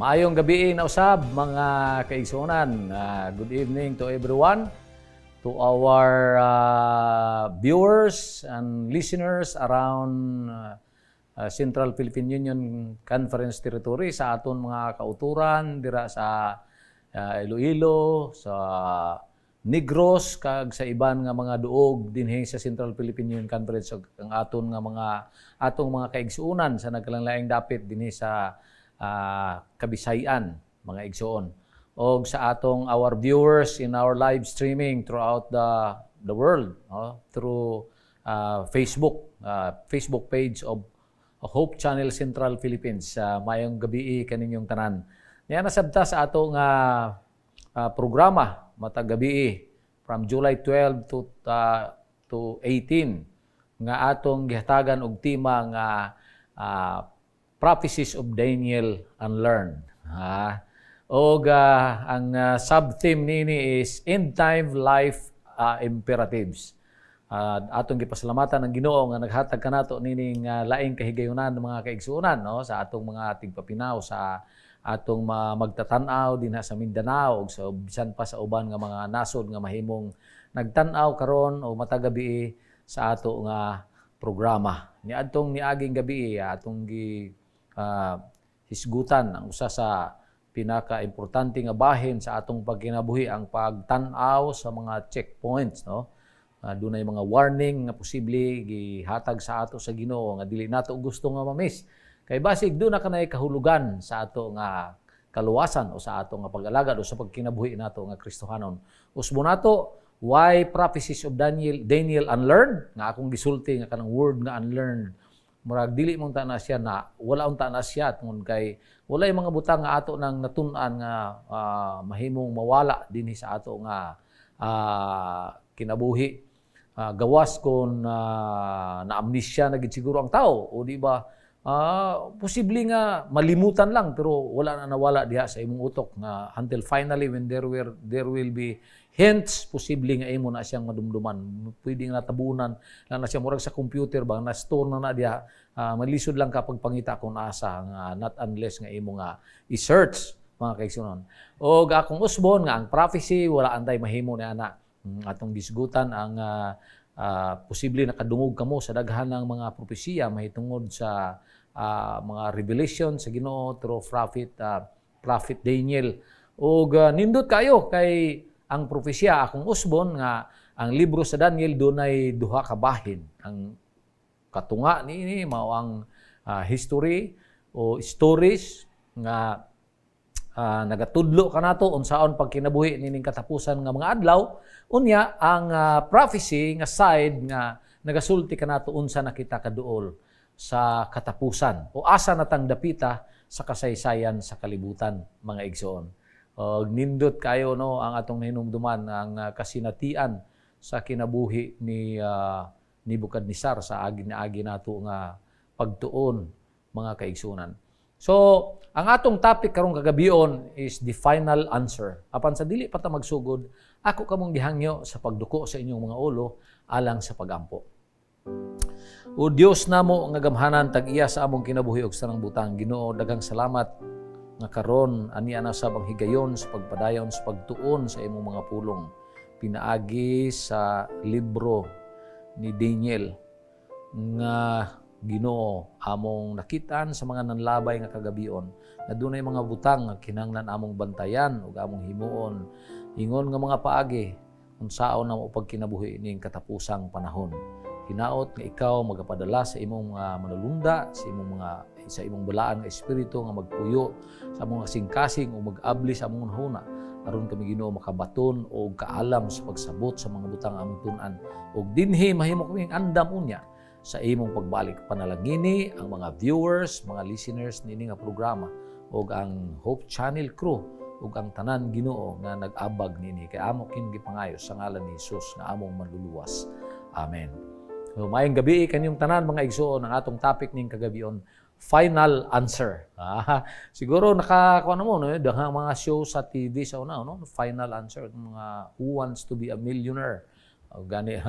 Maayong gabi na usab mga kaigsunan. Good evening to everyone, to our viewers and listeners around Central Philippine Union Conference Territory, sa aton mga kauturan dira sa Iloilo, sa Negros, kag sa iban nga mga duog dinhi sa Central Philippine Union Conference, ang aton nga atong mga kaigsunan sa nagkalanglaing dapit dinhi sa Kabisayan, mga igsoon. O sa atong our viewers in our live streaming throughout the world, through Facebook page of Hope Channel Central Philippines. Mayong gabi kaninyong tanan. Niya nasabta sa atong programa matag gabi from July 12 to 18 nga atong gihatagan og tema nga Prophecies of Daniel Unlearned. Ang sub-theme nini is End Time Life Imperatives. Atong gipasalamatan ng Ginoo nga naghatag kanato nining laing kahigayunan ng mga kaigsuonan, no, sa atong mga tigpapinaw, sa atong magtatanaw dinha sa Mindanao ug sa bisan pa sa uban nga mga nasod nga mahimong nagtanaw karon o matagabi sa ato nga programa. Niadtong niaging gabi atong hisgutan ang usa sa pinaka-importante nga bahin sa atong pagkinabuhi, ang pagtan-aw sa mga checkpoints, no. Dunay mga warning nga posible gihatag sa ato sa Ginoo nga dili nato gusto nga ma-miss. Kay basig do na kanay kahulugan sa ato nga kaluwasan o sa ato nga pag-alagad o sa pagkinabuhi nato nga Kristohanon. Usbo nato, why Prophecies of Daniel Unlearned? Nga akong gisulti nga kanang word nga unlearned, murag dili mong ta na siya na wala unta na siya tungod kay walay mga butang nga ato nang natun-an nga mahimong mawala dinhi sa ato nga kinabuhi. Gawas kon na-amnesia na gid siguro ang tao, o di ba posible nga malimutan lang pero wala na nawala diha sa imong utok nga until finally when there will be hints, posible nga imo na siyang madumduman, pwede nga natabunan lang na siya murag sa computer ba na store na diha, malisod lang kapag pangita kung asa nga not unless nga imo nga i-search, mga kaigsunon. O akong usbon nga ang prophecy wala antay mahimo ni ana. Atong disgutan ang posible nakadungog kamo sa daghan ng mga propesiya mahitungod sa mga revelation sa Ginoo through prophet Daniel. O nindot kayo kay ang propesya akong usbon nga ang libro sa Daniel dunay duha ka bahin. Ang katunga niini mao ang history o stories nga nagatudlo kanato unsaon pagkinabuhi nining katapusan nga mga adlaw. Unya ang prophecy nga side nga nagasulti kanato unsa nakita kaduol sa katapusan o asa natang dapita sa kasaysayan sa kalibutan, mga igsoon. Nindot kayo, no, ang atong hinumduman ang kasinatian sa kinabuhi ni Nebukadnezar sa agi nato nga pagtuon, mga kaigsunan. So, ang atong topic karong kagabion is the final answer. Apan sa dili pa ta magsugod, ako kamong gihangyo sa pagduko sa inyong mga ulo alang sa pagampo. O Dios namo nga gamhanan tag-iya sa among kinabuhi ug sarang butang, Ginoo, daghang salamat nga karon ani ana sa higayon sa pagpadayon sa pagtuon sa imong mga pulong pinaagi sa libro ni Daniel nga Ginoo among nakitaan sa mga nanlabay nga kagabion na dunay mga butang nga kinahanglan among bantayan ug among himuon ingon nga mga paagi unsaon na mo pagkinabuhi ning katapusang panahon. Hinaot nga ikaw magapadala sa imong mga manulunda, sa imong balaan nga espiritu nga magpuyo sa among kasing-kasing o mag-abli sa among huna aron kami Ginoo makabaton o kaalam sa pagsabot sa mga butang among tun-an ug dinhi mahimo kaming andam unya sa imong pagbalik. Panalangini ang mga viewers, mga listeners nini nga programa ug ang Hope Channel crew ug ang tanan Ginoo nga nag-abag nini kay amo kin gipangayo sa ngalan ni Hesus nga among manluluwas. Amen. So, maayong gabi kanyong tanan, mga igsoon. Ang atong topic ning kagabion, final answer. Siguro nakakuha na mo, no? Daghang mga show sa TV sa una, no? Final answer, mga Who Wants to be a Millionaire. Gani,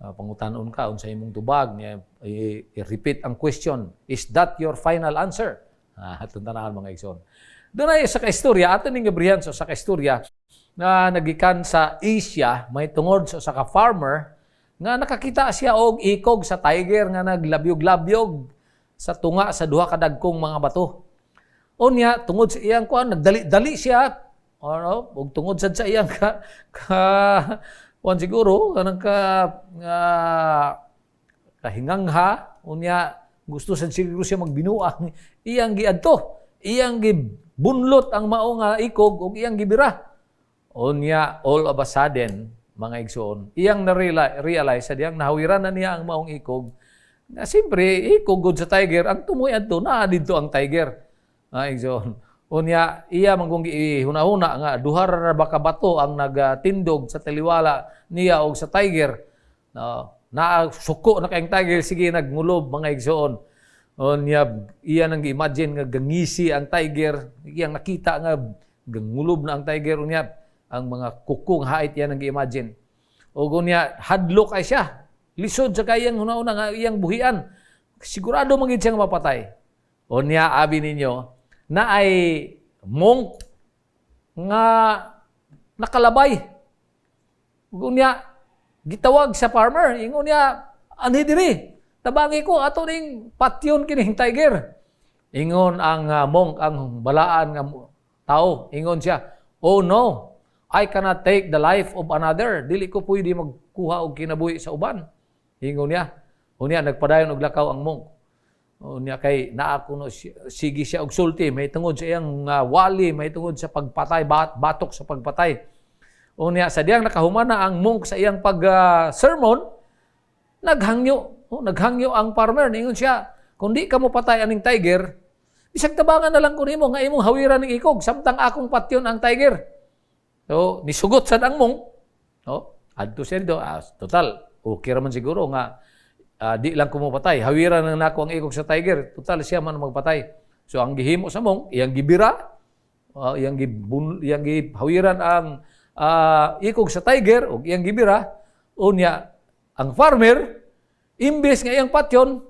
pangutanon ka, unsa imong tubag, i-repeat ang question, is that your final answer? Itong tanahan, mga igsoon. Doon ay sa kaistorya, ato ning gabrihan sa kaistorya, na nagikan sa Asia, may tungod sa ka-farmer, nga nakakita siya og ikog sa tiger nga naglabyog-labyog sa tunga sa duha ka dagkong mga bato. Unya, tungod sa iyang kuan, nagdali-dali siya, og tungod sa iyang kuan siguro, kanang kahingangha, unya, gusto sa siguro siya magbinuang, iyang giadto, iyang gibunlot ang mao nga ikog, og iyang gibira. Unya, all of a sudden, mga igsoon, iyang na-realize sa diyang nahawiran na niya ang maong ikog, na siyempre, ikog good sa tiger, ang tumoy adto, na dito ang tiger. Mga igsoon. Unya, iya manggong ihuna-huna nga, duha ra ba ka bato ang nagatindog sa taliwala niya og sa tiger. Na suko na kayong tiger, sige, nagmulob, mga igsoon. Unya, iya nang imagine nga gangisi ang tiger, iyang nakita nga gangulob na ang tiger, unya, ang mga kukong hait yan ang i-imagine. O gunya, hadlok ay siya. Lisod sa kayang huna-una nga iyang buhian. Sigurado mangid siyang mapatay. O niya, abi ninyo, na ay monk nga nakalabay. Gunya, gitawag sa farmer. Ingon niya, anhi diri, tabangi ko, ato ning patyon kining tiger. Ingon ang monk, ang balaan nga tao. Ingon siya, oh no, I cannot take the life of another. Dili ko pwede magkuha og kinabuhi sa uban. Ingon niya. Unya nagpadayon og lakaw ang monk. Unya kay naa kuno sige siya og sulti, may tungod sa iyang wali, may tungod sa pagpatay, batok sa pagpatay. Unya sa diyang nakahumana ang monk sa iyang pag-sermon, naghangyo ang farmer. Ingon siya, kung di ka mo patay aning tiger, bisag tabangan na lang ko nimo nga imong hawiran ning ikog, samtang akong patyon ang tiger. So, nisugot sa ang mong, adto siya dito, total, okay raman siguro nga, di lang kumupatay, hawiran ng nako ang ikog sa tiger, total siya man magpatay. So, ang gihimo sa mong, iyang gibira, iyang hawiran ang ikog sa tiger, o iyang gibira, unya, ang farmer, imbes nga iyang patyon,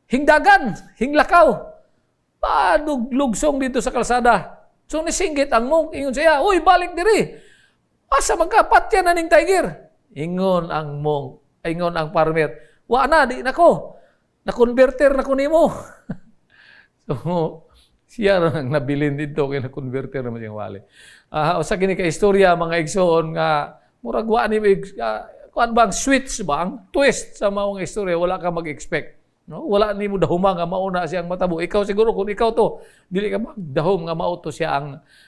hingdagan, hinglakaw, lugsong dito sa kalsada. So nisinggit ang monk, ingon siya, uy, balik diri. Asa magkapatyan na ning tiger? Ingon ang monk, ingon ang farmer, wa na, di nako. Na-converter na ko nimo. So, siya nang nabilin dito, kaya na-converter naman siyang wali. O sa gini ka istorya, mga igsoon, nga, murag wa ni, kuan bang switch ba, ang twist sa maong istorya, wala ka mag-expect. No? Wala ni mo dahuma nga mauna siyang matabo. Ikaw siguro, kung ikaw to, dili ka magdahom nga mauto siya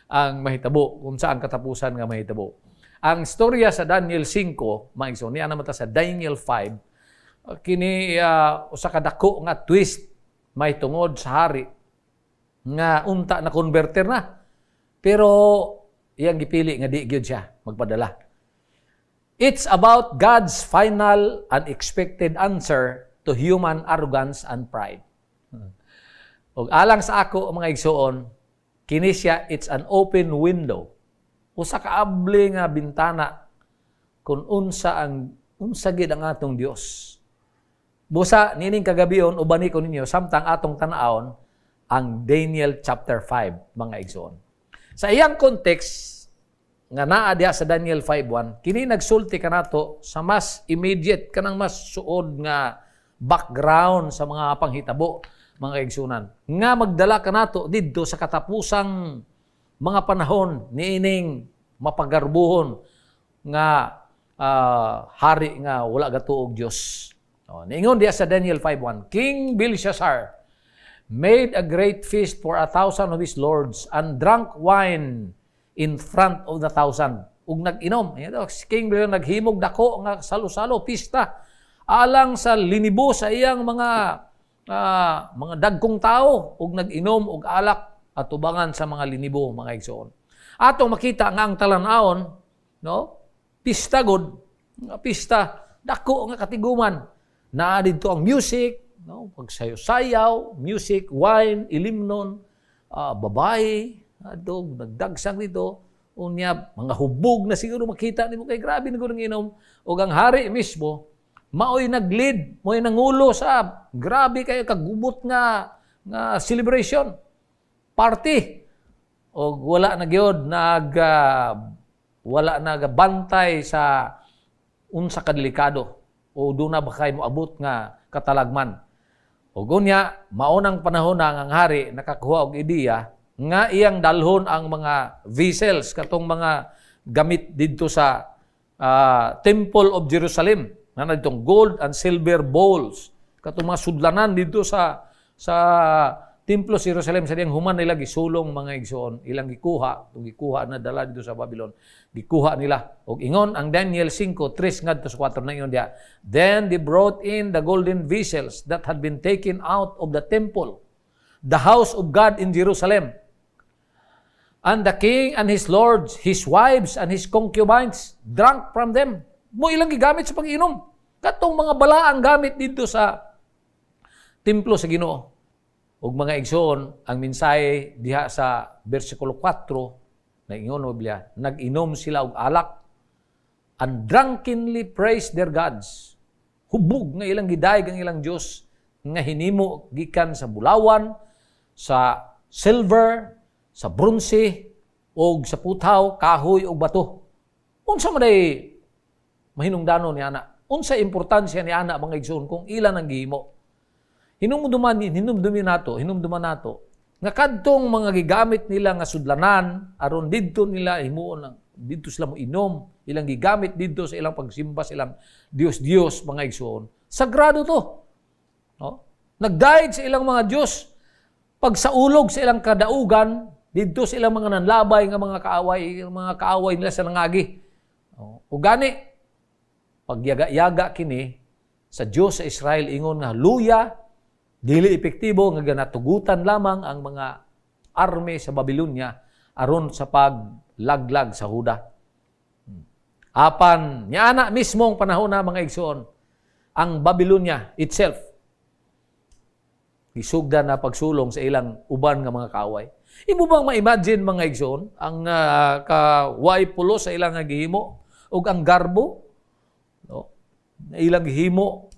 ang mahitabo, kung saan katapusan nga mahitabo. Ang storya sa Daniel 5, mga igsoon, niya naman ta sa Daniel 5, kini usa ka dako nga twist may tungod sa hari nga unta na converter na. Pero iyang gipili nga di gyud siya magpadala. It's about God's final unexpected answer to human arrogance and pride. Og alang sa ako mga igsoon, kini siya, it's an open window. Usa ka abli nga bintana kung unsa gid ang atong Dios. Busa nining kagabion ubani ko ninyo samtang atong tan-awon ang Daniel chapter 5 mga igsoon. Sa iyang context nga naa diha sa Daniel 5:1, kini nagsulti kanato sa mas immediate kanang mas suod nga background sa mga panghitabo, mga igsunan. Nga magdala kanato didto sa katapusang mga panahon niining mapagarbuhon nga hari nga wala gatuog Dios. Niingon diya sa Daniel 5:1, King Belshazzar made a great feast for 1,000 of his lords and drank wine in front of the 1,000. Ug nag-inom. King Belshazzar naghimog dako nga salo-salo, pista alang sa linibo sa iyang mga dagkong tao ug nag-inom og alak at tubangan sa mga linibo, mga igsoon. Atong makita nga ang talan-awon, no? Pista god, pista dako nga katiguman. Naa didto ang music, no? Pagsayaw-sayaw, music, wine, ilimnon, babae, adto nagdagsang dito. Unya mga hubog na siguro makita nimo kay grabe na gud inom ug ang hari mismo maoy nag-lead, maoy nangulo sa grabe kayo kagubot nga celebration, party. o wala na gyud wala na bantay sa unsa ka delikado o do na ba kay moabot nga katalagman. O gunya, maunang panahon na ang hari nakakuha og ideya nga iyang dalhon ang mga vessels katong mga gamit didto sa Temple of Jerusalem na ditong gold and silver bowls katong mga sudlanan didto sa Templo sa Jerusalem sa diyang human nila gisulong mga igsoon ilang gikuha na dala dito sa Babylon gikuha nila og ingon ang Daniel 5:3 ngadto sa 4 na ingon diha. Then they brought in the golden vessels that had been taken out of the temple, the house of God in Jerusalem, and the king and his lords, his wives and his concubines drank from them. Mo ilang gigamit sa pag-inom katong mga balaang gamit dito sa templo sa Ginoo. Ug mga igsoon, ang mensahe diha sa versikulo 4 na ingon ng Biblia, nag-inom sila og alak and drunkenly praised their gods. Hubog nga ilang gidayeg ang ilang Dios nga hinimo gikan sa bulawan, sa silver, sa bronze, og sa putaw, kahoy ug bato. Unsa man day mahinungdanon ni ana? Unsa importansya ni ana mga igsoon kung ilan ang gihimo? Hinumduman nato nga kadtong mga gigamit nila nga sudlanan aron didto nila himuon didto sila mo inom ilang gigamit didto sa ilang pagsimba sa ilang Dios mga igsoon. Sagrado to. No? Nagdaig sa ilang mga Dios pagsaulog sa ilang kadaugan didto sa ilang mga nanlabay nga mga kaaway nila sa nangagi. No? Ug gani pagyaga-yaga kini sa Dios sa Israel ingon nga luya dili epektibo nga ganatugutan lamang ang mga army sa Babylonia aron sa paglaglag sa Huda. Apan niana mismong panahon na mga igsoon ang Babylonia itself isugdan na pagsulong sa ilang uban nga mga kaaway. Imo bang ma-imagine mga igsoon ang kaway pulo sa ilang nga gihimo ug ang garbo no na ilang gihimo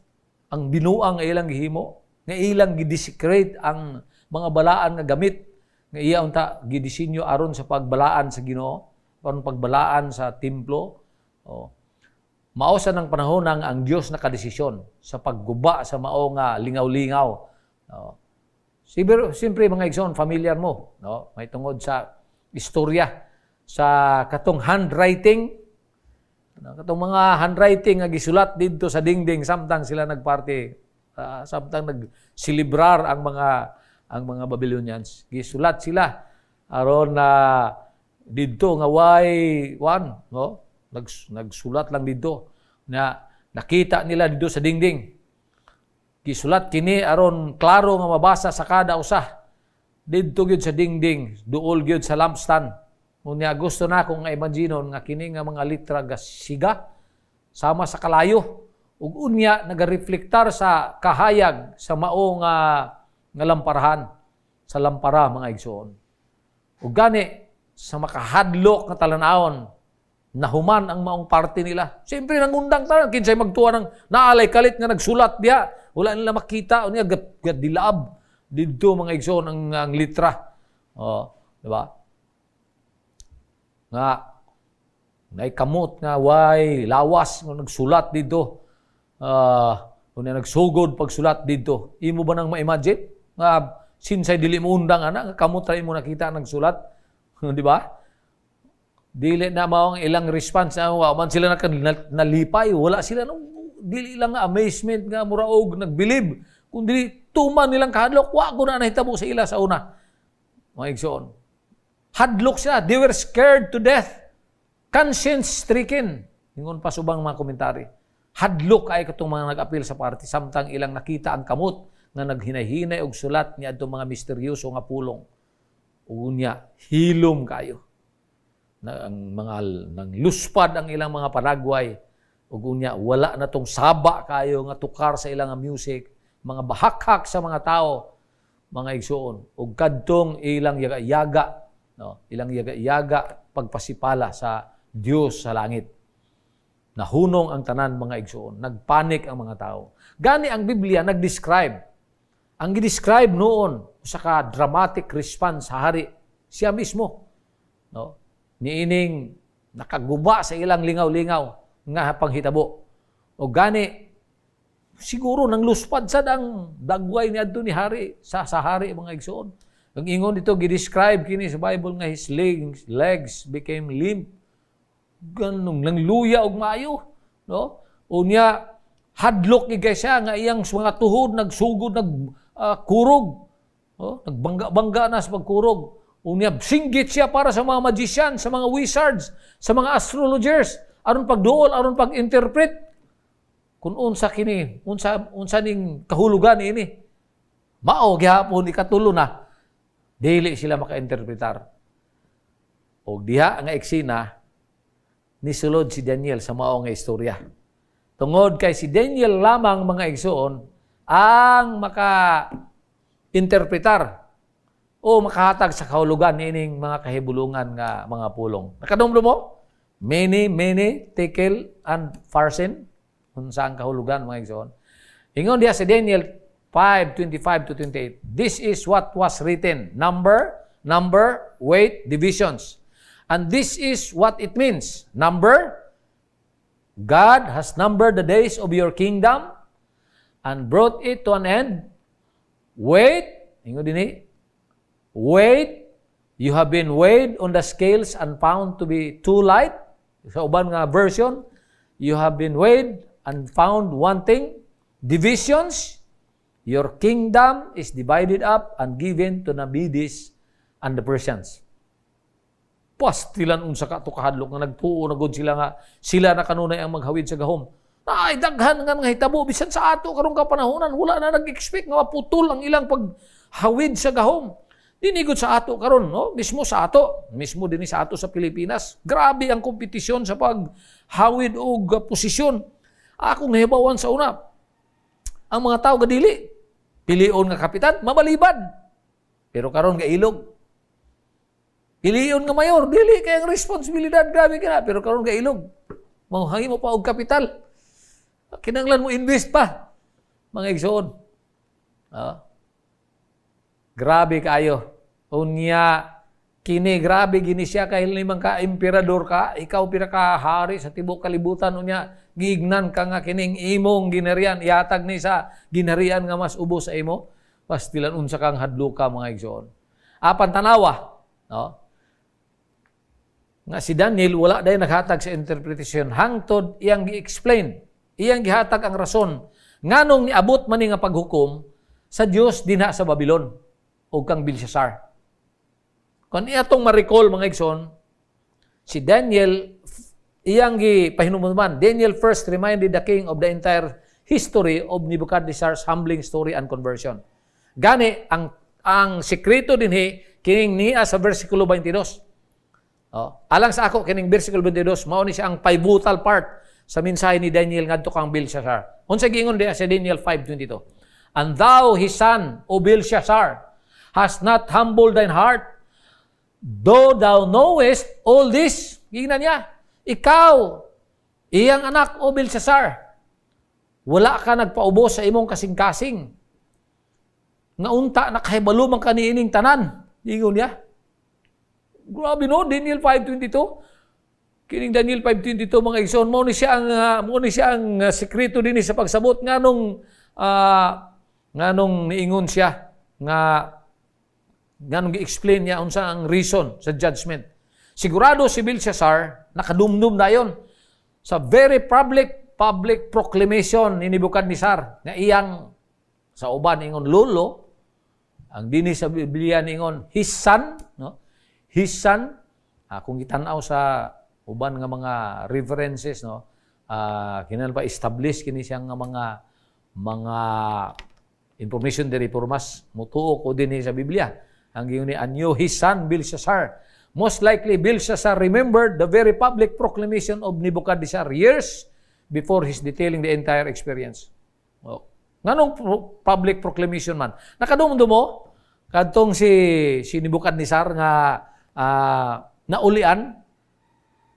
ang binuang nga ilang gihimo nga ilang gidesecrate ang mga balaan nga gamit nga iya unta gidisenyo aron sa pagbalaan sa Ginoo aron pagbalaan sa templo. Mao sa nang panahon nang ang Dios nakadesisyon sa pagguba sa mao nga lingaw-lingaw. Siyempre mga igsoon familiar mo no may tungod sa istorya sa katong handwriting katong mga handwriting nga gisulat didto sa dingding samtang sila nagparty samtang nagsilibrar ang mga Babylonians. Gisulat sila aron na didto nga no? Nagsulat lang didto na nakita nila didto sa dingding. Gisulat kini aron klaro nga mabasa sa kada usa. Didto gyud sa dingding, duol gyud sa lampstand. Unya gusto na akong nga imaginon nga kini nga mga litra siga sama sa kalayo. Ug unya nagareflektar sa kahayag sa mao nga lamparahan sa lampara mga igsoon. Ug gani sa makahadlok nga talan-awon nahuman ang maong parte nila. Siyempre nangundang tanan kinsay magtuwa ng naalay kalit nga nagsulat diha. Wala nila makita unya gadilaab didto mga igsoon ang litra. Di ba? Nga naikamot nga way lawas nga nagsulat didto. Kung nagsugod pagsulat dito, imo ba nang ma-imagine? Nga, sinsay dili mo undang, kamot rin mo nakita nagsulat. Di ba? Dili na maong ilang response, man sila nalipay, wala sila, dili lang amazement nga, muraog, nagbilib. Kung dili, tuman nilang kahadlok, ko na nahitabo sa ila sa una. Mga igsoon. Hadlok sila, they were scared to death. Conscience-stricken. Ingon pa subang mga komentary. Hadlok ay katong mga nag-apil sa party samtang ilang nakita ang kamot nga naghinay-hinay og sulat niya adtong mga misteryoso nga pulong. Unya hilom kayo. Ang mga nang luspad ang ilang mga panagway ug unya wala na tong saba kayo nga tukar sa ilang music, mga bahakhak sa mga tao, mga igsoon ug kadtong ilang yaga-yaga, no? Ilang yaga-yaga pagpasipala sa Dios sa langit. Nahunong ang tanan mga igsoon. Nagpanik ang mga tao. Gani ang Biblia nag-describe. Ang gi-describe noon sa dramatic response sa hari siya mismo. No? Niining nakaguba sa ilang lingaw-lingaw nga panghitabo. O gani, siguro nang luspad sa ang dagway ni adto ni hari sa hari mga igsoon. Ang ingon dito gi-describe kini sa Bible nga his legs became limp. Ganong lang luya og maayo, no? Unya hadlok ni siya nga iyang mga tuhod nagsugod kurog. No? Nagbangga-bangga na sa pagkurog. Unya singgit siya para sa mga magician, sa mga wizards, sa mga astrologers, aron pagduol, aron pag-interpret. Kung unsa kini, unsa ning kahulugan ini. Mao gihapon ikatulo na dili sila maka-interpretar. Og diha nga eksena ni sulod si Daniel sa mao nga istorya. Tungod kay si Daniel lamang mga igsoon ang maka-interpretar o makahatag sa kahulugan niining mga kahibulungan nga mga pulong. Nakadumdum mo? Mene, tekel, and farsin. Kung saan kahulugan mga igsoon. Ingon diya si Daniel 5:25-28. This is what was written. Number, weight, divisions. And this is what it means. Number, God has numbered the days of your kingdom and brought it to an end. Weight, ingon din weight, you have been weighed on the scales and found to be too light. Sa uban nga version, you have been weighed and found wanting. Divisions, your kingdom is divided up and given to the Medes and the Persians. Pastilan unsa ka to kahadlok nga nagtuo na gud sila nga sila na kanunay ang maghawid sa gahom. Ay daghan nga hitabo bisan sa ato karong kapanahonan wala na nag-expect nga maputol ang ilang paghawid sa gahom. Dinigod sa ato karon, no? Mismo din sa ato sa Pilipinas. Grabe ang kompetisyon sa paghawid og posisyon. Akong nahibawan sa una. Ang mga tao gadili, pilion nga kapitan, mabalibad. Pero karon nga ilog. Pilion nga mayor, dili kay ang responsibilidad grabe kina, pero karon nga ilog. Manghangi mo pa og kapital. Kinanglan mo invest pa. Mga igsoon. Grabe kayo. Unya, kini grabe gini siya kahil limang ka emperador ka, ikaw pinakahari sa tibok kalibutan unya, giignan ka nga kining imong ginarian, iatag ni sa ginarian nga mas ubo sa imo, pastilan unsa kang hadluka mga igsoon. Apan tanawa, no? Nga si Daniel wala day naghatag sa interpretation hangtod iyang gi-explain, iyang gihatag ang rason nganong niabot man ni nga paghukom sa Dios dinha sa Babylon o kang Belshazzar. Kung iyatong ma-recall mga igsoon, si Daniel, iyang gipahinumduman, Daniel first reminded the king of the entire history of Nebuchadnezzar's humbling story and conversion. Gani, ang sekreto dinhi, kining niya sa versikulo 22. Alang sa ako, kining versikulo 22, mao ni siya ang pivotal part sa mensahe ni Daniel ngadto kang Belshazzar. Unsa giingon diha sa Daniel 5:22? And thou, his son, O Belshazzar, hast not humbled thine heart, though thou knowest all this. Gingnan niya, ikaw, iyang anak, O Belshazzar, wala ka nagpaubos sa imong kasing-kasing. Nga unta, nakahibalumang ka niining tanan. Gingon niya. Grabe no, Daniel 5:22. Kining Daniel 5:22 mga igsoon, mo ni siya ang sekreto dinhi sa pagsabot nganong niingon siya nganong gi-explain niya unsa ang reason sa judgment. Sigurado si Belshazzar nakadumdum dayon sa very public proclamation ni Nebuchadnezzar nga iyang sa uban ingon lolo, ang dinhi sa Biblia ingon his son, no? His son, kung gitanaw sa uban nga mga references, no, kinahanglan pa establish kini siyang nga mga information diri pormas mutuo ko dinhi sa Biblia. Ang giyon ni anyo his son Belshazzar. Most likely Belshazzar remembered the very public proclamation of Nebuchadnezzar years before his detailing the entire experience. Nganong public proclamation man? Nakadumdum mo kadtong si Nebuchadnezzar nga naulian,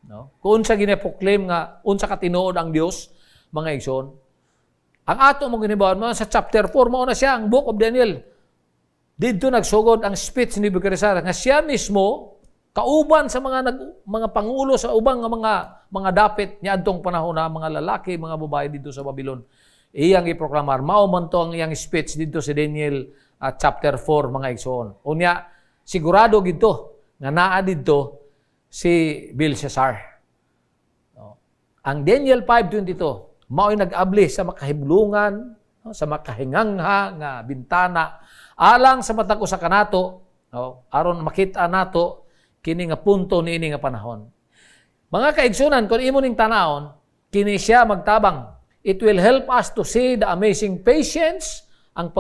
no? Kung unsa gina-proclaim nga unsa ka tinuod ang Dios, mga igsoon. Ang ato mo ginibawan mo sa chapter 4 mao na siya ang Book of Daniel. Dito nagsugod ang speech ni Nebuchadnezzar nga siya mismo kauban sa mga pangulo sa ubang mga dapit niya adtong panahon na mga lalaki, mga babae dito sa Babylon. Iyang iproklamar. Mao man to ang iyang speech dito sa Daniel chapter 4 mga igsoon. Unya sigurado gito nga naa dito si Belshazzar. Ang Daniel 5:22 mao'y nag-abli sa makahiblungan, sa makahingangha nga bintana alang sa matag usa kanato, aron makita nato kini nga punto niini nga panahon. Mga kaigsunan, kung imo ning tanawon, kini siya magtabang. It will help us to see the amazing patience, ang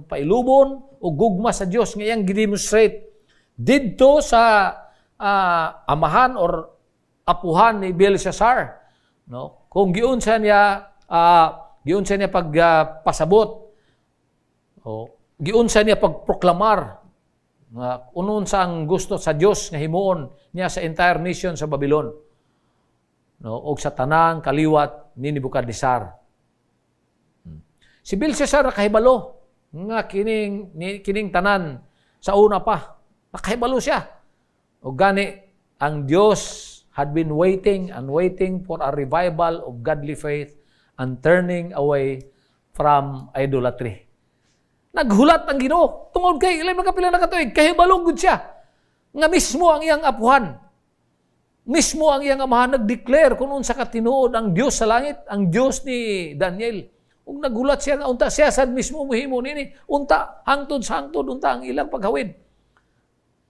pailubon o gugma sa Dios nga iyang gidemonstrate didto sa amahan or apuhan ni Belshazzar. No? Kung giunsa niya pagpasabot, giunsa niya pagproklamar nga unon sa ang gusto sa Dios nga himuon niya sa entire nation sa Babylon. No, og sa tanang kaliwat ni Nebuchadnezzar. Si Belshazzar nakahibalo nga kining tanan sa una pa. Nakahibalo siya. Og gani ang Dios had been waiting and waiting for a revival of godly faith and turning away from idolatry. Naghulat ang Ginoo tungod kay ilay makapila na katuig kahibalong gud siya nga mismo ang iyang apuhan, mismo ang iyang amahan nag-declare kung unsa ka tinuod ang Dios sa langit, ang Dios ni Daniel. Ug naghulat siya nga unta siya sad mismo mohimo nini, unta hangtod sa hangtod unta ang ilang paghawid.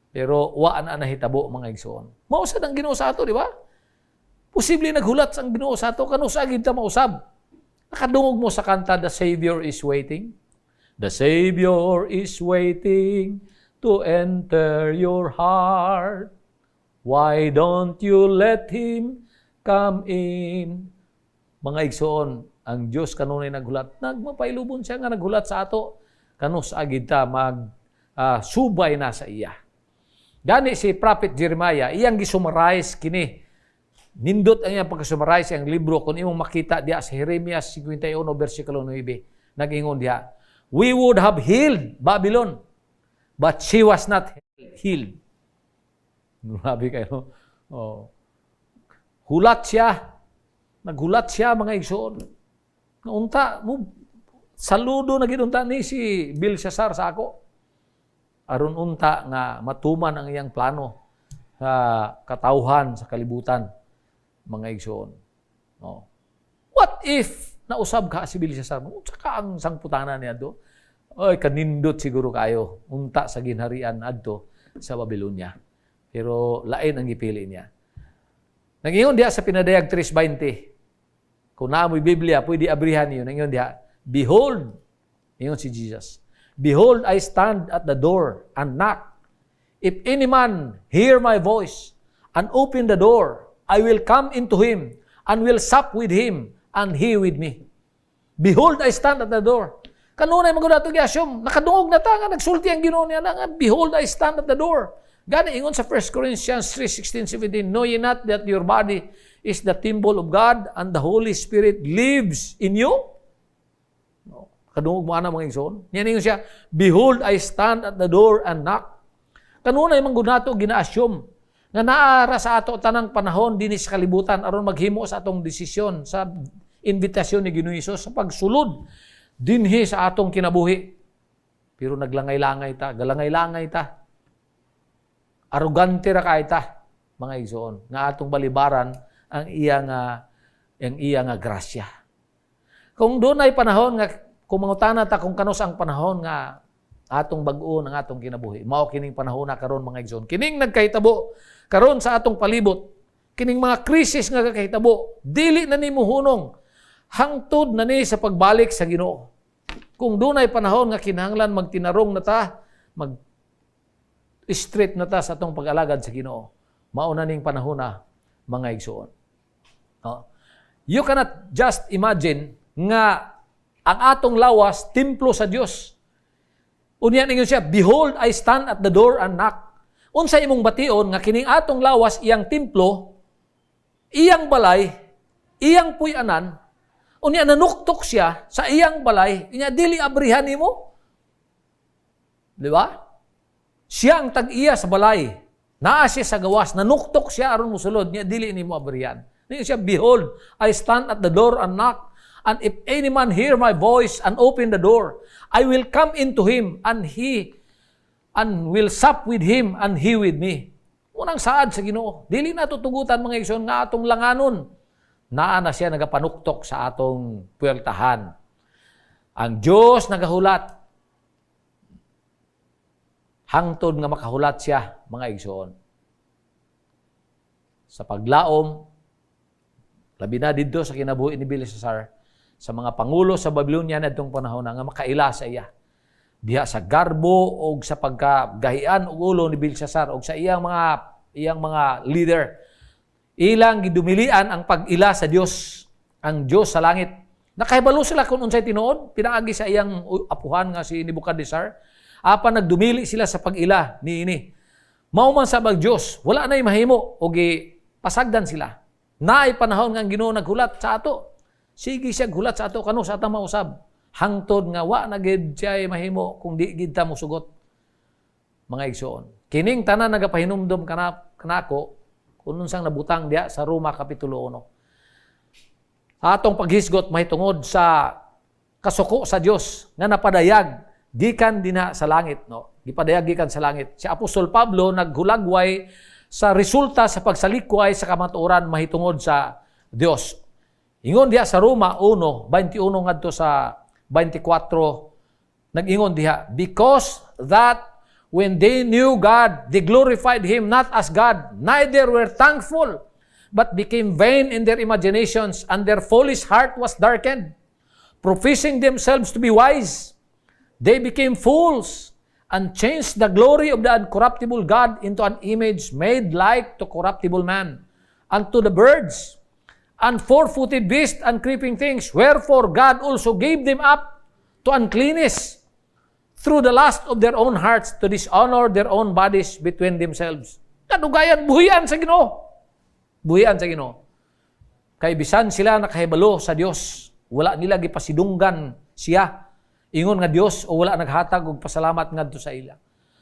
Pero wa na nahitabo mga igsoon. Mausad ang Ginoo sa ato, di ba? Posible naghulat ang Ginoo sa ato kanus agid ta mausab. Nakadungog mo sa kanta The Savior is Waiting. The Savior is waiting to enter your heart. Why don't you let Him come in? Mga igsoon, ang Diyos kanunay naghulat. Nagmapailubon siya nga naghulat sa ato. Kanus agid ta subay na sa iya. Gani si Prophet Jeremiah, iyang gisummarize kini. Nindot ang iyang pagkasummarize ang libro. Kung imong makita diya sa Jeremias 51, versikulo 9, nag-ingon diya, we would have healed Babylon, but she was not healed. Grabe kayo. Hulat siya. Naghulat siya, mga igsoon. Naunta, saludo na ginunta ni si Belshazzar sa ako. Aron unta nga matuman ang iyang plano sa katauhan, sa kalibutan, mga igsoon. What if nausab ka si Belshazzar? Saka ang sangputanan niya do. Oy, kanindot siguro kayo. Unta sa ginharian adto sa Babylonia. Pero lain ang gipili niya. Nangingon diya sa Pinadayag 3:20. Kung naamoy Biblia, pwede abrihan niyo. Nangingon diya, behold, ingon si Jesus, behold, I stand at the door and knock. If any man hear my voice and open the door, I will come into him and will sup with him and he with me. Behold, I stand at the door. Kanunay mga dato gyasyon, nakadungog na ta nga nagsulti ang Ginoo niya nga, behold, I stand at the door. Gani ingon sa 1 Corinthians 3:16-17, know ye not that your body is the temple of God and the Holy Spirit lives in you? Kadungog mo ana mga igsoon. Yan ingon siya, behold, I stand at the door and knock. Kanunay man gud nato gina-assume nga naara sa ato tanang panahon dinhi sa kalibutan aron maghimo sa atong desisyon sa invitasyon ni Ginoong Hesus sa pagsulod dinhi sa atong kinabuhi. Pero naglangay-langay ta, galangay-langay ta. Arugante ra kay ta, mga igsoon, nga atong balibaran ang iya nga grasya. Kung doon ay panahon nga kung mangutana ta kung kanus ang panahon nga atong bag-o ng atong kinabuhi, mao kining panahon na karon mga igsoon. Kining nagkahitabo karon sa atong palibot, kining mga krisis nga kakahitabo, dili na nimo hunong hangtod na ni sa pagbalik sa Ginoo. Kung doon ay panahon nga kinahanglan magtinarong na ta, straight na ta sa atong pag-alagad sa Ginoo. Mauna ning panahon na mga igsoon. You cannot just imagine nga ang atong lawas templo sa Dios. Unya ninyo siya, behold, I stand at the door and knock. Unsa imong bation nga kining atong lawas iyang templo, iyang balay, iyang puy-anan, unya nanuktok siya sa iyang balay, inya dili abrihan nimo. Di ba? Siya ang tag-iya sa balay. Naa siya sa gawas. Nanuktok siya aron musulod niya. Dili ni mo abarihan. Niya siya, behold, I stand at the door and knock. And if any man hear my voice and open the door, I will come into him and will sup with him and he with me. Unang saad sa Ginoo. Dili na tutugutan mga igsoon nga atong langanon. Naa na siya nagapanuktok sa atong puwertahan. Ang Diyos nagahulat. Hangtod nga makahulat siya, mga igsoon. Sa paglaom, labi na dito sa kinabuhi ni Belshazzar, sa mga pangulo sa Babylonia na itong panahon na nga makaila sa iya. Diha sa garbo o sa pagkagahian og ulo ni Belshazzar o sa iyang mga leader. Ilang gidumilian ang pag-ila sa Dios, ang Dios sa langit. Nakahibalo sila kung unsay tinuod, pinaagi sa iyang apuhan nga si Nebuchadnezzar. Apan nagdumili sila sa pag-ila niini. Mao man sa Dios, wala nay mahimo og pasagdan sila. Naay panahon nga ang Ginoo naghulat sa ato. Sige siya gulat sa ato kano sa atang mausab. Hangtod nga wa na gid siya mahimo kung di gid ta mosugot. Mga igsoon. Kining tanan nagapahinumdom kanako kung unsang nabutang diha sa Roma kapitulo 1. Atong paghisgot mahitungod sa kasuko sa Dios nga napadayag gikan dinha sa langit, no. Gipadayag gikan sa langit. Si Apostol Pablo naghulagway sa resulta sa pagsalikway sa kamatuoran mahitungod sa Dios. Ingon diha sa Roma 1:21 ngadto sa 24, nag-ingon diha, because that when they knew God, they glorified Him not as God, neither were thankful, but became vain in their imaginations, and their foolish heart was darkened. Professing themselves to be wise, they became fools, and changed the glory of the uncorruptible God into an image made like to corruptible man, and to the birds, and four-footed beasts and creeping things. Wherefore God also gave them up to uncleanness through the lust of their own hearts to dishonor their own bodies between themselves. Kadugayan, buhian sa Ginoo. Buhian sa Ginoo. Kay bisan sila nakahibalo sa Dios, wala nila gipasidunggan siya. Ingon nga Dios o wala naghatag og pasalamat ngadto sa ila.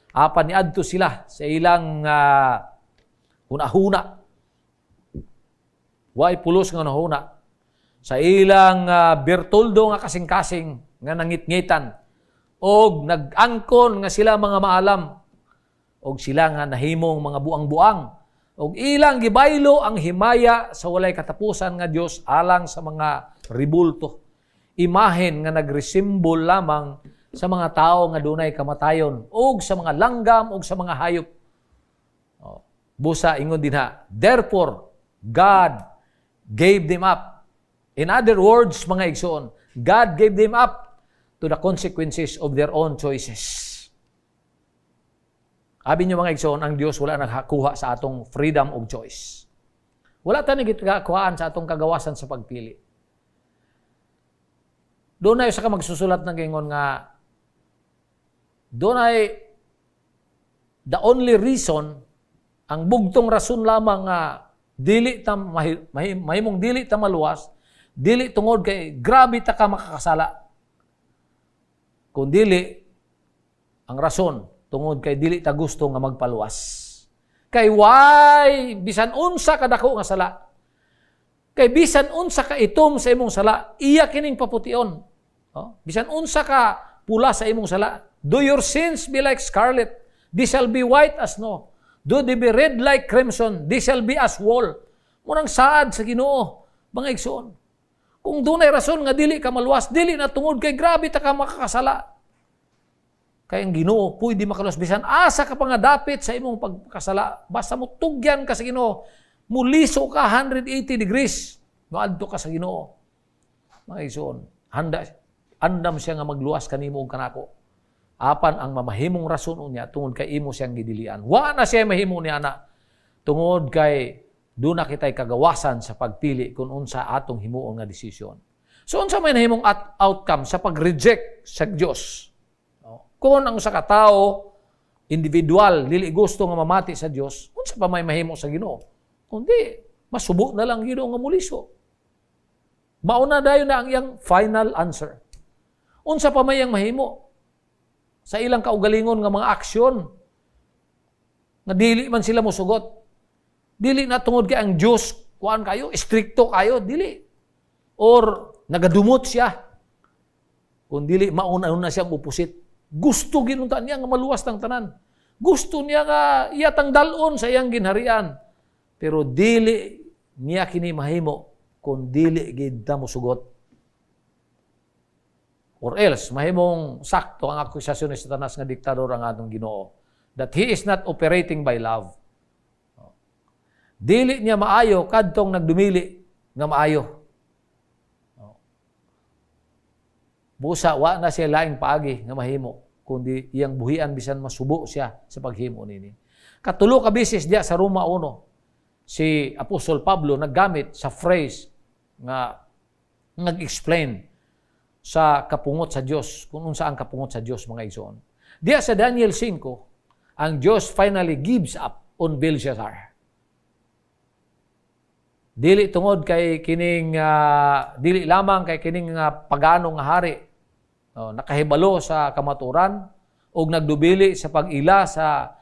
Apan niadto sila sa ilang hunahuna. Way pulos nga nahuna. Sa ilang bertoldo nga kasing-kasing nga nangitngitan. Og nag-angkon nga sila mga maalam. Og sila nga nahimong mga buang-buang. Og ilang gibaylo ang himaya sa walay katapusan nga Dios alang sa mga ribulto. Imahen nga nagresimbol lamang sa mga tao nga dunay kamatayon. Og sa mga langgam og sa mga hayop. Busa ingon din ha. Therefore, God gave them up. In other words, mga igsoon, God gave them up to the consequences of their own choices. Abi nyo mga igsoon, ang Dios wala naghakuha sa atong freedom of choice. Wala tayo nagkakuhaan sa atong kagawasan sa pagpili. Doon ay sa ka magsusulat ng gingon nga, doon ay the only reason, ang bugtong rason lamang nga dili ta mahimong dili ta maluwas, dili tungod kay grabe ta ka makakasala. Kung dili ang rason tungod kay dili ta gusto nga magpaluwas. Kay why bisan unsa ka dako nga sala. Kay bisan unsa ka itom sa imong sala, iya kining papution. Bisan unsa ka pula sa imong sala, do your sins be like scarlet, they shall be white as snow. Do they be red like crimson, they shall be as wool. Munang saad sa Ginoo, mga igsoon. Kung dunay rason nga dili ka maluwas, dili na tungod kay grabe ta ka makakasala. Kay ang Ginoo pwede makaluwas bisan asa ka pa nga dapit sa imong pagkasala. Basta mo tugyan ka sa Ginoo, muliso ka 180 degrees, moadto ka sa Ginoo. Mga igsoon, andam siya nga magluwas kanimo ug kanako. Apan ang mamahimong rason unya tungod kay imo siyang gidilian. Wa na siya mahimo ni ana tungod kay doon na kita'y kagawasan sa pagpili kung unsa atong himuon nga desisyon. So unsa may nahimong outcome sa pag-reject sa Dios? Kung ang usa ka tawo individual dili gusto nga mamati sa Dios, unsa pa may mahimo sa Ginoo? Kundi masubo na lang Ginoo nga muliso. Mauna dayon na ang iyang final answer. Unsa pa may yang mahimo? sa ilang kaugalingon nga mga aksyon nga dili man sila mosugot. Dili na tungod kay ang Dios kuan kayo, stricto kayo, dili. Or nagadumot siya. Kung dili mauna-una siyang upusit. Gusto ginunta niya nga maluwas ng tanan. Gusto niya nga iyatang dalon sa iyang ginharian. Pero dili niya kini mahimo kung dili gid ta mosugot. Or else mahimong sakto ang akusasyon ni Satanas nga diktador ang atong Ginoo that he is not operating by love. Dili niya maayo kadtong nagdumili nga maayo. Busa wa na siya laing paagi nga mahimo kundi iyang buhian bisan masubo siya sa paghimo nini. Katulo ka beses diya sa Roma 1 si Apostol Pablo naggamit sa phrase nga nag-explain sa kapungot sa Dios, kung unsa ang kapungot sa Dios mga igsoon. Diya sa Daniel 5, ang Dios finally gives up on Belshazzar. Dili tungod kay kining dili lamang kay kining pagano nga hari nakahibalo sa kamaturan ug nagdubili sa pag-ila sa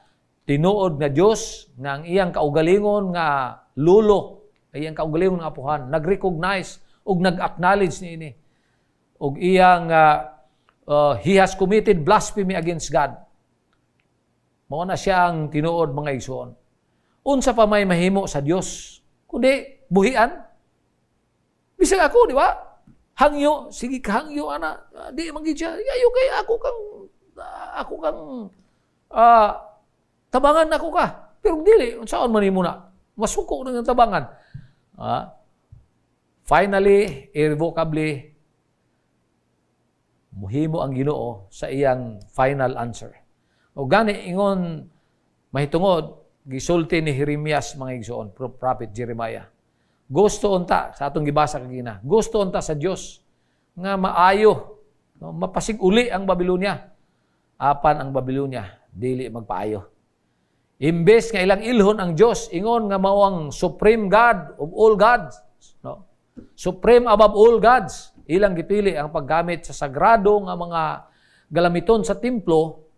tinuod nga Dios nga ang iyang kaugalingon nga lulo, iyang kaugalingon nga apuhan, nag-recognize ug nag-acknowledge niini. Ug iyang he has committed blasphemy against God. Mao na siya ang tinuod mga igsoon. Unsa pa may mahimo sa Dios kundi buhian. Bisag ako, di ba? Hangyo, sige kahangyo ana. Di manggid siya. Ayo kay ako kang tabangan ako ka. Pero dili, unsaon man nimo na? Masuko nang tabangan. Finally, irrevocably muhimo ang Ginoo sa iyang final answer. O gani ingon mahitungod gisulti ni Jeremias mga igsoon, prophet Jeremiah. Gusto unta sa atong gibasa kagina. Gusto unta sa Dios nga maayo, mapasig uli ang Babilonia. Apan ang Babilonia dili magpaayo. Imbes nga ilang ilhon ang Dios, ingon nga mao ang supreme God of all gods, no? Supreme above all gods. Ilang gipili ang paggamit sa sagrado nga mga galamiton sa templo,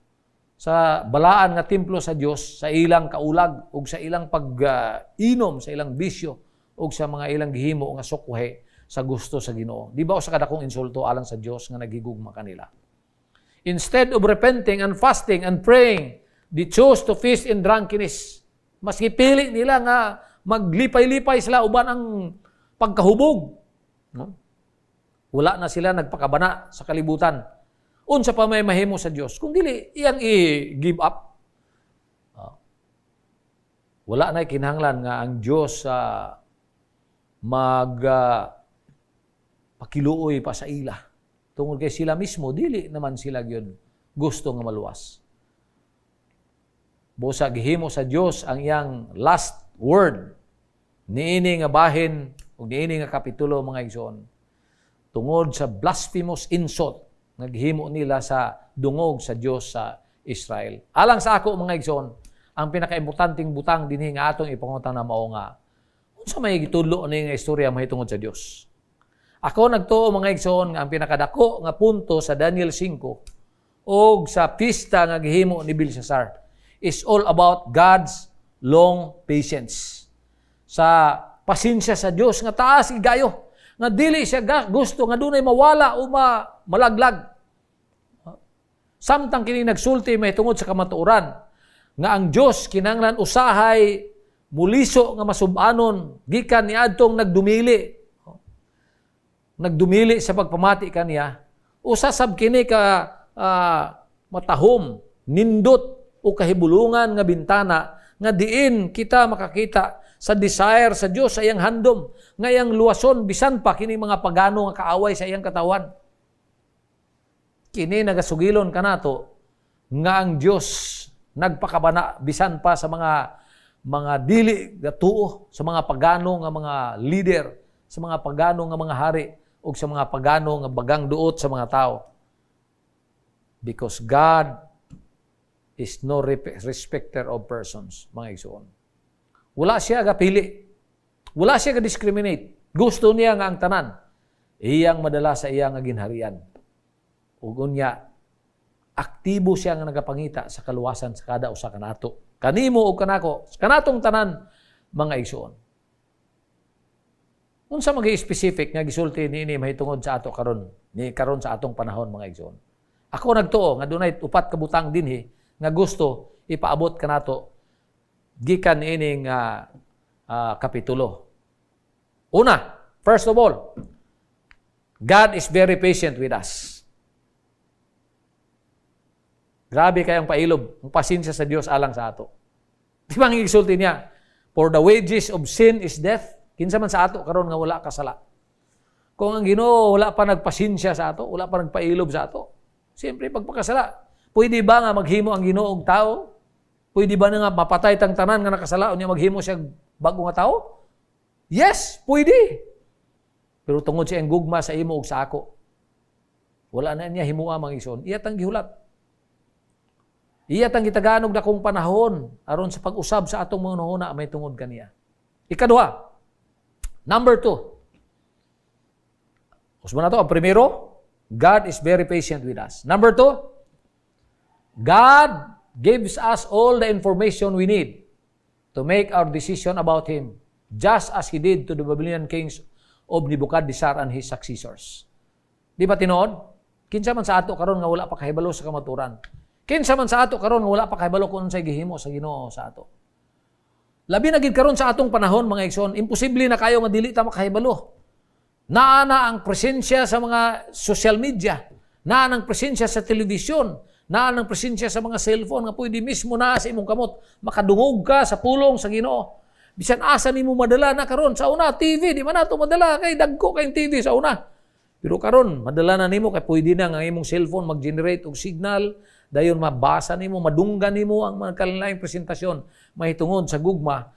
sa balaan nga templo sa Dios, sa ilang kaulag ug sa ilang pag-inom, sa ilang bisyo ug sa mga ilang gihimo nga sukwahe sa gusto sa Ginoo. Di ba o sa kadakong insulto alang sa Dios nga nagigugma kanila? Instead of repenting and fasting and praying, they chose to feast in drunkenness. Mas gipili nila nga maglipay-lipay sila uban ang pagkahubog. No? Wala na sila nagpakabana sa kalibutan. Unsa pa may mahimo sa Dios kung dili iyang i-give up. Wala na kinahanglan nga ang Dios pakiluoy pa sa ila. Tungod kay sila mismo dili naman sila gyud gusto nga maluwas. Busa gihimo sa Dios ang iyang last word niini nga bahin ug niini nga kapitulo mga igsoon. Tungod sa blasphemous insult naghimo nila sa dungog sa Dios sa Israel. Alang sa ako mga igsoon, ang pinakaimportanteng butang dinhi nga atong ipangutan na mao nga unsa may gitudlo ani nga istorya mahitungod sa Dios. Ako nagtuo mga igsoon nga ang pinakadako nga punto sa Daniel 5 og sa pista nga gihimo ni Belshazzar is all about God's long patience. Sa pasensya sa Dios nga taas igayo nga dili siya gusto nga dunay mawala o malaglag. Samtang kini nagsulti mahitungod sa kamatuoran nga ang Dios kinahanglan usahay muliso nga masub-anon gikan niadtong nagdumili sa pagpamati kaniya, usasab kini ka matahom, nindot o kahibulungan nga bintana nga diin kita makakita sa desire sa Dios sa iyang handom, nga iyang luwason bisan pa kini mga pagano nga kaaway sa iyang katawan. Kini nagasugilon kanato nga ang Dios nagpakabana bisan pa sa mga dili nga tuo, sa mga pagano nga mga leader, sa mga pagano nga mga hari ug sa mga pagano nga bagang duot sa mga tao. Because God is no respecter of persons, mga igsoon. Wala siya gapili. Wala siya ga-discriminate. Gusto niya nga ang tanan. Iyang madala sa iyang ginharian. Ug unya, aktibo siya nga nagapangita sa kaluwasan sa kada usa kanato. Kanimo o kanako, kanatong tanan mga igsoon. Unsa magi-specific nga gisulti niini mahitungod sa ato karon, ni karon sa atong panahon mga igsoon. Ako nagtuo nga dunay upat ka butang dinhi nga gusto ipaabot kanato gikan niining kapitulo. Una, first of all, God is very patient with us. Grabe kayang pailob, ang pasensya sa Dios alang sa ato. Di ba ang igsulti niya? For the wages of sin is death. Kinsa man sa ato karon nga wala kasala. Kung ang Ginoo wala pa nagpasensya sa ato, wala pa nagpailob sa ato, siyempre pagpakasala. Pwede ba nga maghimo ang Ginoo og tao? Pwede ba nga mapatay tang tanan nga nakasala unya maghimo siya bago nga tao? Yes, pwede. Pero tungod sa gugma sa imo ug sa ako, wala na niya himuha mga igsoon. Iya tang gihulat. Iya tang gitagaan og dakong panahon aron sa pag-usab sa atong mga hunahuna may tungod kaniya. Ikaduha, number 2. Usman na to, ang primero, God is very patient with us. Number 2, God gives us all the information we need to make our decision about Him, just as He did to the Babylonian kings of Nebuchadnezzar and his successors. Di ba tinuod? Kinsa man sa ato karon nga wala pa kahibalo sa kamaturan. Kinsa man sa ato karon nga wala pa kahibalo kung unsay gihimo sa Ginoo sa ato. Labi na gid karon sa atong panahon mga igsoon, imposible na kayo madili ta makahibalo. Naa na ang presensya sa mga social media, naa ang presensya sa telebisyon, naa ang presensya sa mga cellphone nga pwede mismo na sa imong kamot makadungog ka sa pulong sa Ginoo. Bisan asa nimo madala na karon sa una TV, di man nato madala kay dagko kay TV sa una. Pero karon madala na nimo kay pwede na nga imong cellphone mag-generate og signal, dayon mabasa nimo, madunggan nimo ang mga kalain presentasyon mahitungod sa gugma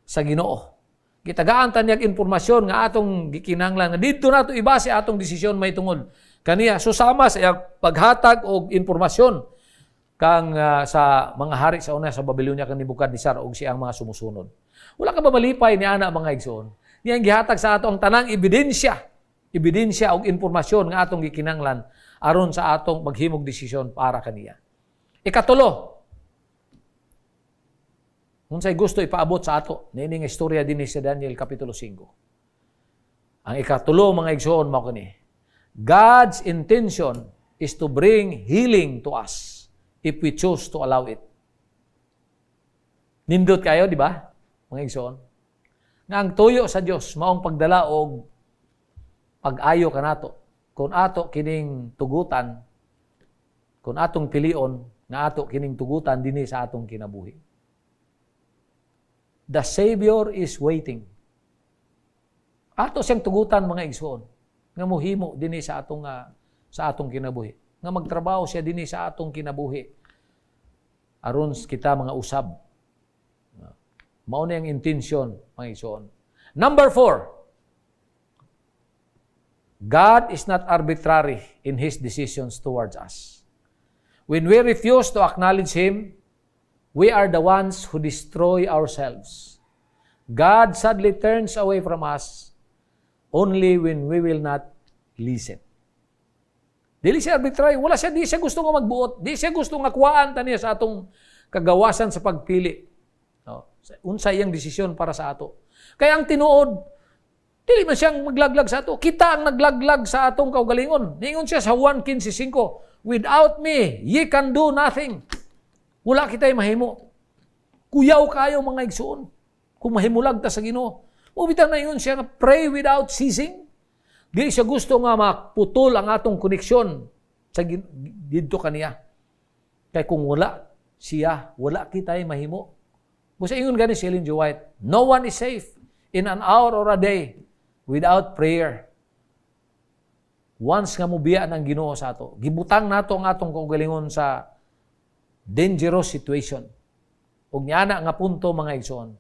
sa Ginoo. Gitagaan ta niyag impormasyon nga atong gikinahanglan nga didto nato ibase atong desisyon mahitungod kaniya susama sa paghatag og impormasyon kang sa mga hari sa una sa Babylonia kang Nebuchadnezzar og siyang mga sumusunod. Wala ka ba malipay ni ana mga igsoon? Niyang gihatag sa ato ang tanang ebidensya og impormasyon nga atong gikinahanglan aron sa atong maghimog desisyon para kaniya. Ikatulo, unsay gusto ipaabot sa ato niining istorya dinhi sa Daniel kapitulo 5. Ang ikatulo mga igsoon mao kani. God's intention is to bring healing to us if we choose to allow it. Nindot kayo, di ba? Mga igsoon. Nga ang tuyo sa Dios maong pagdala og pag-ayo kanato. Kung ato kining tugutan, kung atong pilion nga ato kining tugutan dinhi sa atong kinabuhi. The Savior is waiting. Ato siyang tugutan mga igsoon nga mohimo dinhi sa atong kinabuhi. Nga magtrabaho siya dinhi sa atong kinabuhi. Aron kita mga usab. Mao na ang intensyon mga igsoon. Number 4. God is not arbitrary in His decisions towards us. When we refuse to acknowledge Him, we are the ones who destroy ourselves. God sadly turns away from us only when we will not listen. Dili siya arbitrary. Di siya gusto nga magbuot. Di siya gusto nga kuwaan taniya sa atong kagawasan sa pagpili. Unsa iyang desisyon para sa ato. Kaya ang tinuod, dili man siyang maglaglag sa ato. Kita ang naglaglag sa atong kaugalingon. Ningon siya sa 1:15, without me, ye can do nothing. Wala kita'y mahimo. Kuyaw kayo mga igsoon. Kung mahimulag ta sa Ginoo. Ubitang na yun siya nga pray without ceasing. Di siya gusto nga maputol ang atong koneksyon sa didto kaniya. Kaya kung wala siya, wala kita'y mahimo. Busa ingon gani si Ellen G. White, no one is safe in an hour or a day without prayer. Once nga mubiya ng Ginoo sa ato, gibutang nato ang atong kaugalingon sa dangerous situation. Ug niana nga punto mga igsoon,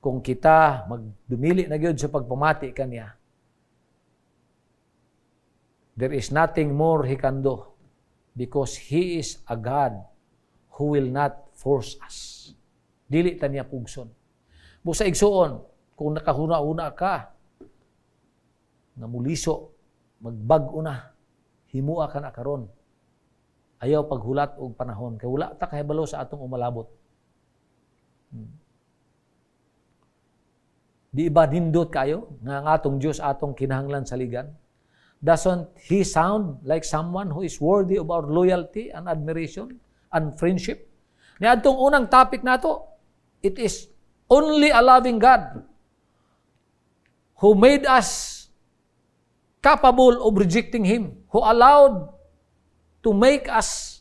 kung kita magdumili na gyud sa pagpamati kaniya, there is nothing more He can do because He is a God who will not force us. Dili ta niya pugson. Busa igsoon, kung nakahuna-una ka, namuliso, magbag-o na, himua ka na karon. ayaw paghulat og panahon kay wala ta kahibalo sa atong umalabot. Di ba nindot kayo nga ang atong Dios atong kinahanglan saligan? Doesn't He sound like someone who is worthy of our loyalty and admiration and friendship? Ni atong unang topic nato, it is only a loving God who made us capable of rejecting Him, who allowed to make us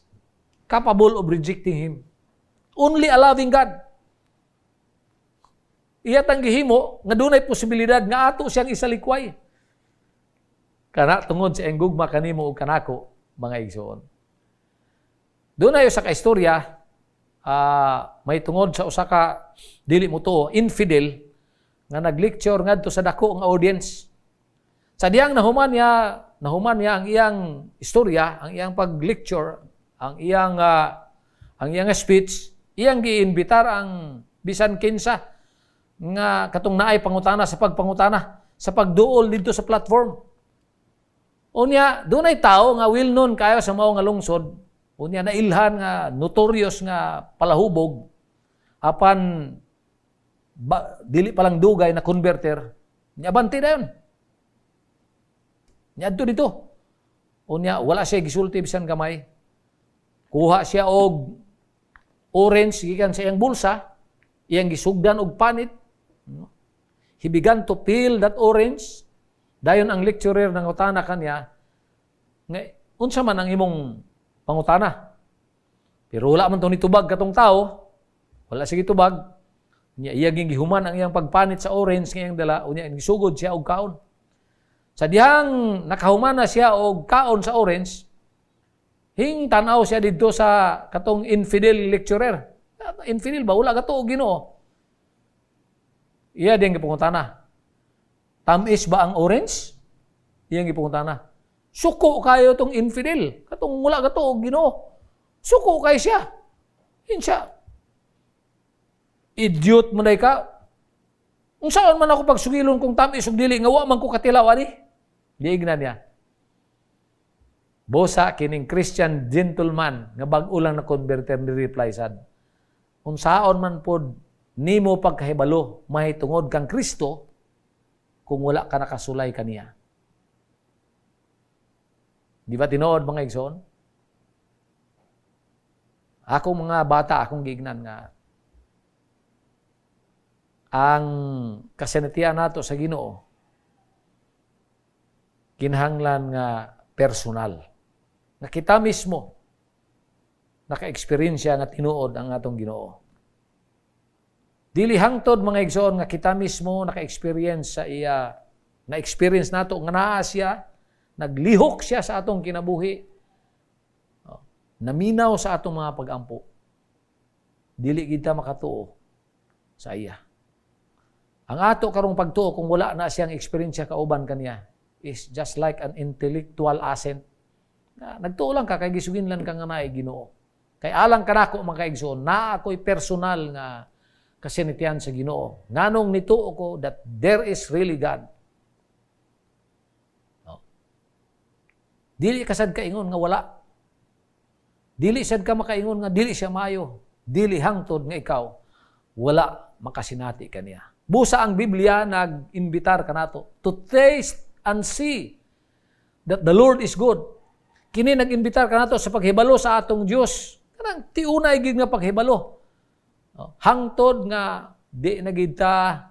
capable of rejecting Him. Only a loving God. Iyatang gihimo nga dunay posibilidad nga ato siyang isalikway. Kana tungod sa gugma kanimo ug kanako, mga igsoon. Dunay usa ka istorya, may tungod sa usa ka dili mo to infidel nga naglecture ngadto sa dako nga audience. Sa diyang nahuman niya ang iyang istorya, ang iyang pag-lecture, ang iyang speech, iyang giinbitar ang bisan kinsa nga katong naay pangutana sa pagpangutana sa pagduol dito sa platform. Unya dunay tawo nga well known kayo sa mao nga lungsod, unya nailhan nga notorious nga palahubog apan dili pa lang dugay na converter. Nya banti dayon. Nya adto dito. Unya wala siya gisulti bisan gamay. Kuha siya og orange gikan sa iyang bulsa, iyang gisugdan og panit. He began to peel that orange. Dayon ang lecturer nang utana kanya nga unsa man ang imong pangutana. Pero wala man to nitubag katong tao. Wala sige tubag. Nya iya gihuman ang iyang pagpanit sa orange nga iyang dala, unya gisugod siya og kaon. Sa dihang nakahuman na siya og kaon sa orange, hing tanaw siya didto sa katong infidel lecturer. Infidel ba wala ka to og Ginoo? Iya ding gipungutana. Tamis ba ang orange? Iyang gipungutana. Suko kayo tong infidel. Katong wala ka to og Ginoo. Suko kay siya. Insya. Idiot man day ka. Kung saan man ako pagsugilon kung tamis ug dili nga wa man ko katilaw ani. Diignan niya. Bosa kining Christian gentleman nga bag-o lang na converter ni reply sad. Kung saan man pod nimo pagkahibalo mahitungod kang Kristo kung wala ka nakasulay kaniya. Di ba tinuod mga igsoon? Akong mga bata, akong giignan nga ang kasinatian nato sa Ginoo kinahanglan nga personal. Nga kita mismo naka-eksperyensya nga tinuod ang atong Ginoo. Dili hangtod mga igsoon nga kita mismo naka-experience sa iya, na-experience nato nga naa siya, naglihok siya sa atong kinabuhi, naminaw sa atong mga pag-ampo. Dili kita makatuo sa iya. Ang ato karong pagtuo kung wala na siyang experience kauban kaniya is just like an intellectual assent. Nagtuo lang ka kay gisugin lang ka nga naay Ginoo. Kay alang kanako mga igsoon, na ako'y personal nga kasinitian sa Ginoo. Nganong nituo ko that there is really God. No? Dili ka sad kaingon nga wala. Dili sad ka makaingon nga dili siya maayo. Dili hangtod nga ikaw wala makasinati kaniya. Busa ang Biblia nag-imbitar kanato to taste and see that the Lord is good. Kini nag-imbitar kanato sa paghibalo sa atong Dios. Kanang tiunay gid nga paghibalo. Hangtod nga di na gid ta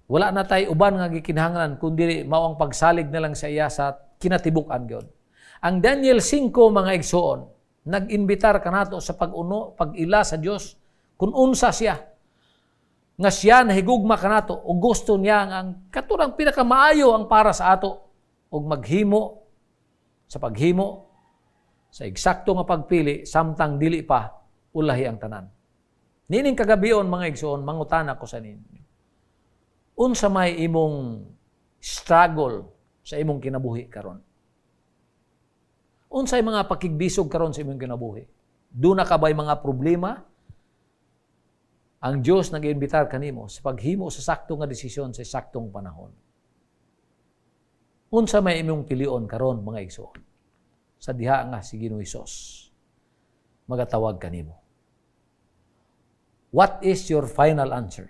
wala na tay uban nga gikinahanglan kundi mao ang pagsalig na lang sa iya sa kinatibuk-an gyud. Ang Daniel 5 mga igsoon nag-imbitar kanato sa pag-uno, pag-ila sa Dios kun unsa siya. Nga siya nahigugma kanato ug gusto niya ang katurang pinakamaayo ang para sa ato ug maghimo sa paghimo sa eksakto nga pagpili samtang dili pa ulahi ang tanan. Nining kagabion mga igsoon mangutana ko sa ninyo. Unsa may imong struggle sa imong kinabuhi karon? Unsay mga pakigbisog karon sa imong kinabuhi? Duna ka bay mga problema? Ang Dios nag-iimbitar kanimo sa paghimo sa sakto nga desisyon sa saktong panahon. Unsa may imong pilion karon mga igsoon? sa diha nga si Ginoong Hesus magatawag kanimo. What is your final answer?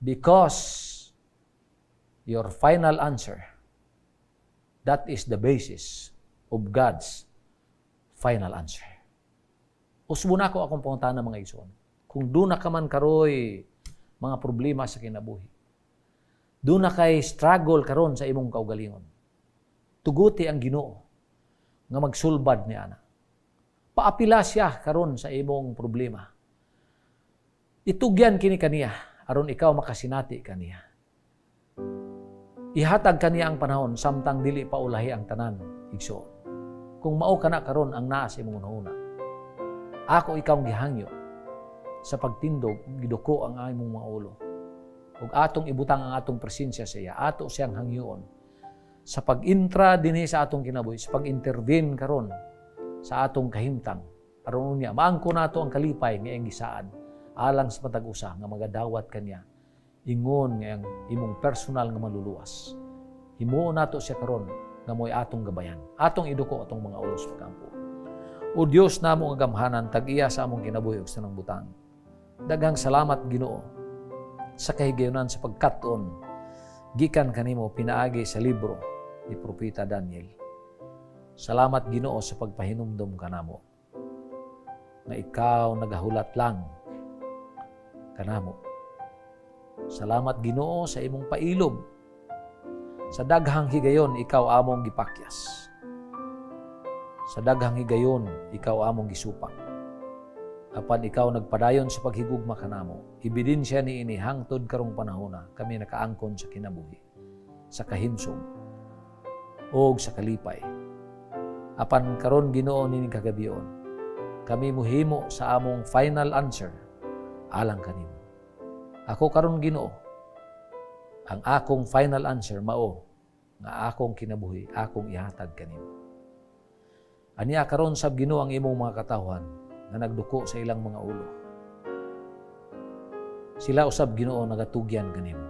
Because your final answer, that is the basis of God's final answer. Usbo na ko akong pangutana mga igsoon. Kung doon na ka man karoy mga problema sa kinabuhi, doon na kay struggle karon sa imong kaugalingon, tuguti ang Ginoo nga magsulbad ni ana. Paapila siya karon sa imong problema. Itugyan kini kaniya aron ikaw makasinati kaniya. Ihatag kaniya ang panahon samtang dili pa ulahi ang tanan, igsoon. Kung mao kana karon ang naa sa imong unahuna, ako ikaw gihangyo sa pagtindog giduko ang imong mga ulo. Ug atong ibutang ang atong presensya sa iya, ato siyang hangyoon sa pag-intra dinhi sa atong kinabuhi, sa pag-intervene karon sa atong kahimtang. Aron niya maangko nato ang kalipay nga iyang gisaad alang sa matag-usa nga magadawat kaniya ingon nga ang imong personal nga maluluwas. Himuon nato siya karon nga mo'y atong gabayan, atong iduko atong mga ulo sa pagkampo. O Dios namo nga gamhanan tag-iya sa among kinabuhi ug sa nang butang. Daghang salamat Ginoo sa kahigayonan sa pagkat-on gikan kanimo pinaagi sa libro ni Propeta Daniel. Salamat Ginoo sa pagpahinumdom kanamo nga ikaw nagahulat lang kanamo. Salamat Ginoo sa imong pailob. Sa daghang higayon ikaw among gipakyas. Sa daghang higayon ikaw among gisupak. Apan ikaw nagpadayon sa paghigugma kanamo. Ebidensya niini hangtod karong panahona kami nakaangkon sa kinabuhi, sa kahimsog o sa kalipay. Apan karon Ginoo nining kagabion, kami muhimo sa among final answer alang kanimo. Ako karon Ginoo, ang akong final answer mao nga akong kinabuhi, akong ihatag kanimo. Aniya karon sab Ginoo ang imong mga katawhan nga nagduko sa ilang mga ulo. Sila usab Ginoo nagatugyan kanimo.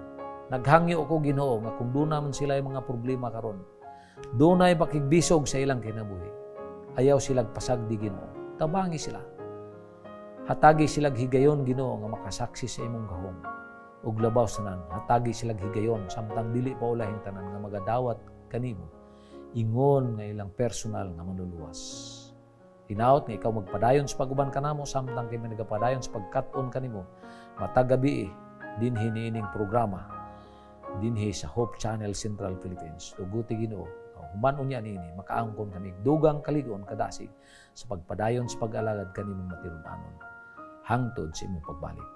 Naghangyo ako Ginoo nga kung doon naman sila yung mga problema karon, dunay pakigbisog sa ilang kinabuhi. Ayaw silang pasagdi Ginoo. Tabangi sila. Hatagi silang higayon Ginoo nga makasaksi sa imong gahom. Ug labaw sanan, hatagi silang higayon samtang dili pa ulahin tanan nga magadawat kanimo. Ingon nga ilang personal nga manluluwas. Hinaot nga ikaw magpadayon sa paguban kanamo samtang kami nagapadayon sa pagkat-on kanimo matag gabi dinhi niining programa dinhi sa Hope Channel Central Philippines. Tuguti Ginoo, human unya niini makaangkon kami dugang kaligon kadasig sa pagpadayon sa pag-alagad kanimong matirun-anon hangtod sa imong pagbalik.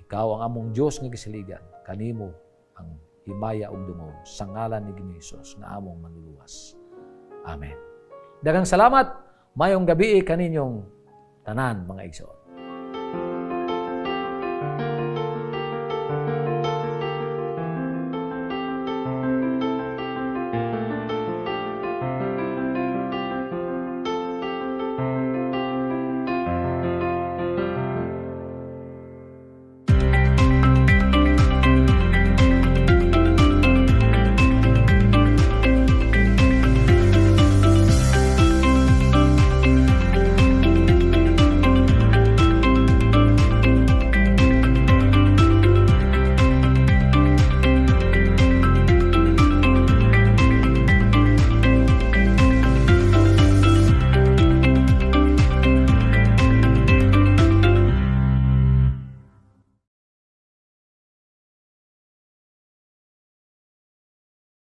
Ikaw ang among Dios nga gisaligan, kanimo ang himaya ug dungog sa ngalan ni Ginoong Hesus nga among manluluwas. Amen. Daghang salamat. Mayong gabi kaninyong tanan mga igsoon.